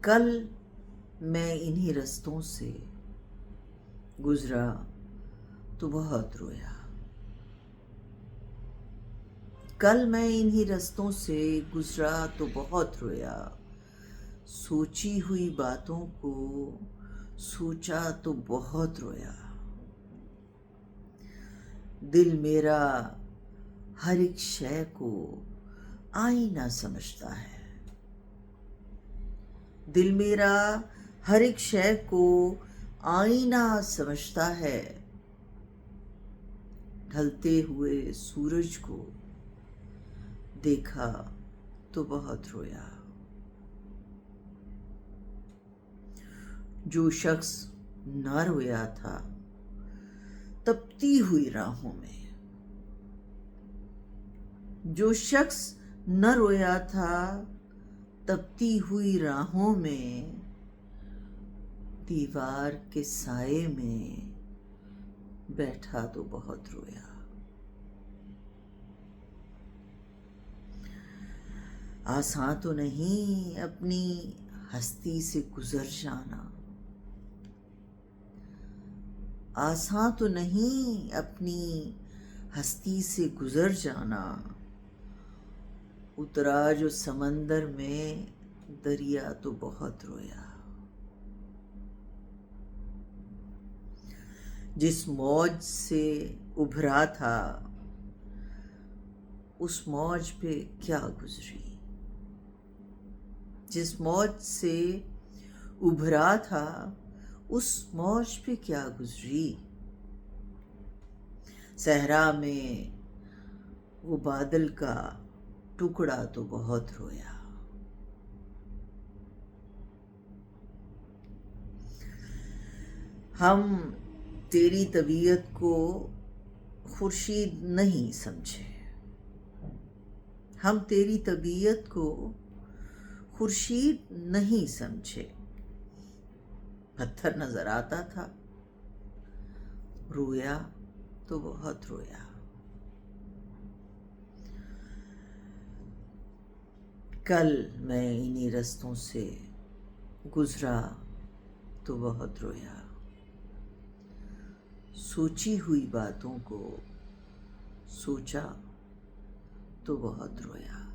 कल मैं इन्हीं रास्तों से गुजरा तो बहुत रोया। कल मैं इन्हीं रास्तों से गुजरा तो बहुत रोया। सोची हुई बातों को सोचा तो बहुत रोया। दिल मेरा हर एक शय को आईना समझता है। दिल मेरा हर एक शय को आईना समझता है। ढलते हुए सूरज को देखा तो बहुत रोया। जो शख्स न रोया था तपती हुई राहों में, जो शख्स न रोया था तपती हुई राहों में, दीवार के साए में बैठा तो बहुत रोया। आसान तो नहीं अपनी हस्ती से गुजर जाना। आसान तो नहीं अपनी हस्ती से गुजर जाना। उतरा जो समंदर में दरिया तो बहुत रोया। जिस मौज से उभरा था उस मौज पे क्या गुजरी। जिस मौज से उभरा था उस मौज पे क्या गुजरी। सहरा में वो बादल का टुकड़ा तो बहुत रोया। हम तेरी तबीयत को खुर्शीद नहीं समझे। हम तेरी तबीयत को खुर्शीद नहीं समझे। पत्थर नजर आता था, रोया तो बहुत रोया। कल मैं इन्हीं रास्तों से गुजरा तो बहुत रोया। सोची हुई बातों को सोचा तो बहुत रोया।